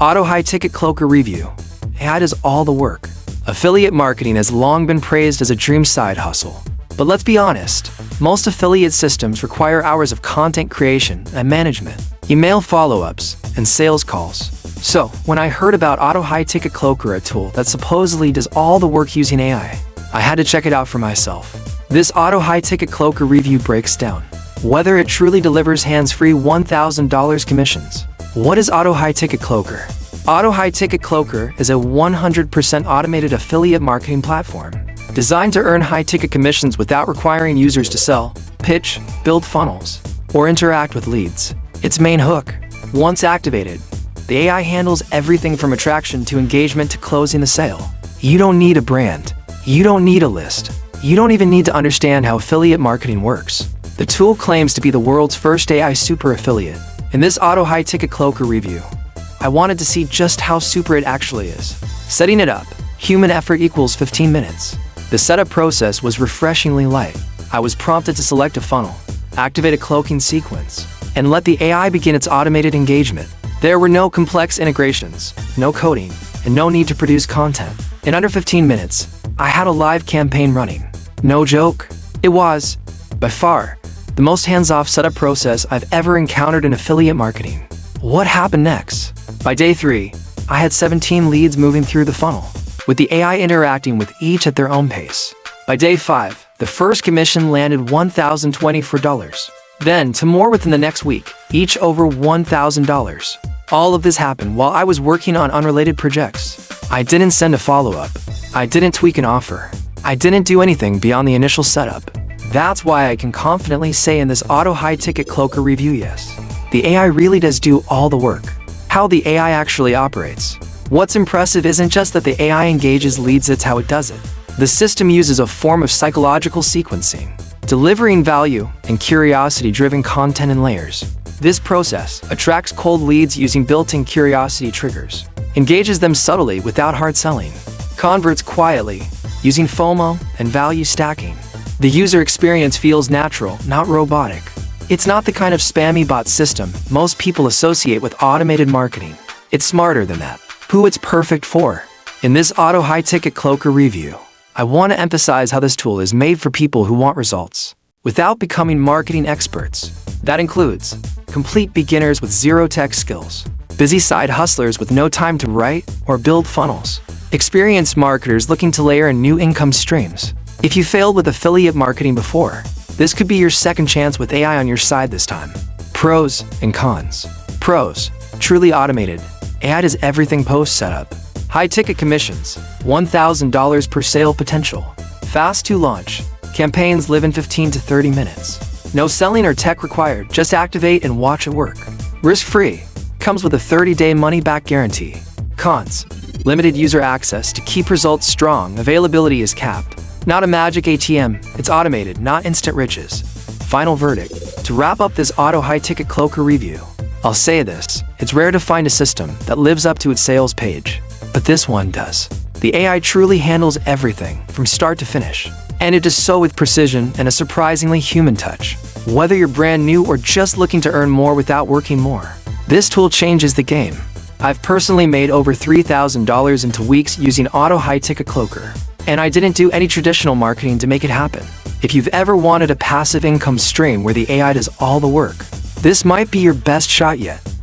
Auto High Ticket Cloaker Review. AI does all the work. Affiliate marketing has long been praised as a dream side hustle. But let's be honest, most affiliate systems require hours of content creation and management, email follow-ups, and sales calls. So, when I heard about Auto High Ticket Cloaker, a tool that supposedly does all the work using AI, I had to check it out for myself. This Auto High Ticket Cloaker review breaks down whether it truly delivers hands-free $1,000 commissions. What is Auto High Ticket Cloaker? Auto High Ticket Cloaker is a 100% automated affiliate marketing platform designed to earn high-ticket commissions without requiring users to sell, pitch, build funnels, or interact with leads. Its main hook: once activated, the AI handles everything from attraction to engagement to closing the sale. You don't need a brand. You don't need a list. You don't even need to understand how affiliate marketing works. The tool claims to be the world's first AI super affiliate. In this Auto High Ticket Cloaker review, I wanted to see just how super it actually is. Setting it up, human effort equals 15 minutes. The setup process was refreshingly light. I was prompted to select a funnel, activate a cloaking sequence, and let the AI begin its automated engagement. There were no complex integrations, no coding, and no need to produce content. In under 15 minutes, I had a live campaign running. No joke, it was, by far, the most hands-off setup process I've ever encountered in affiliate marketing. What happened next? By day 3, I had 17 leads moving through the funnel, with the AI interacting with each at their own pace. By day 5, the first commission landed $1,024. Then, to more within the next week, each over $1,000. All of this happened while I was working on unrelated projects. I didn't send a follow-up. I didn't tweak an offer. I didn't do anything beyond the initial setup. That's why I can confidently say in this Auto High Ticket Cloaker review, yes, the AI really does do all the work. How the AI actually operates. What's impressive isn't just that the AI engages leads, it's how it does it. The system uses a form of psychological sequencing, delivering value and curiosity-driven content in layers. This process attracts cold leads using built-in curiosity triggers, engages them subtly without hard selling, converts quietly using FOMO and value stacking. The user experience feels natural, not robotic. It's not the kind of spammy bot system most people associate with automated marketing. It's smarter than that. Who it's perfect for. In this Auto High Ticket Cloaker review, I want to emphasize how this tool is made for people who want results without becoming marketing experts. That includes complete beginners with zero tech skills, busy side hustlers with no time to write or build funnels, experienced marketers looking to layer in new income streams. If you failed with affiliate marketing before, this could be your second chance with AI on your side this time. Pros and cons. Pros: truly automated. AI does everything post-setup. High ticket commissions, $1,000 per sale potential. Fast to launch. Campaigns live in 15 to 30 minutes. No selling or tech required, just activate and watch it work. Risk-free. Comes with a 30-day money-back guarantee. Cons: limited user access to keep results strong. Availability is capped. Not a magic ATM, it's automated, not instant riches. Final verdict. To wrap up this Auto High Ticket Cloaker review, I'll say this: it's rare to find a system that lives up to its sales page, but this one does. The AI truly handles everything from start to finish, and it does so with precision and a surprisingly human touch. Whether you're brand new or just looking to earn more without working more, this tool changes the game. I've personally made over $3,000 into weeks using Auto High Ticket Cloaker, and I didn't do any traditional marketing to make it happen. If you've ever wanted a passive income stream where the AI does all the work, this might be your best shot yet.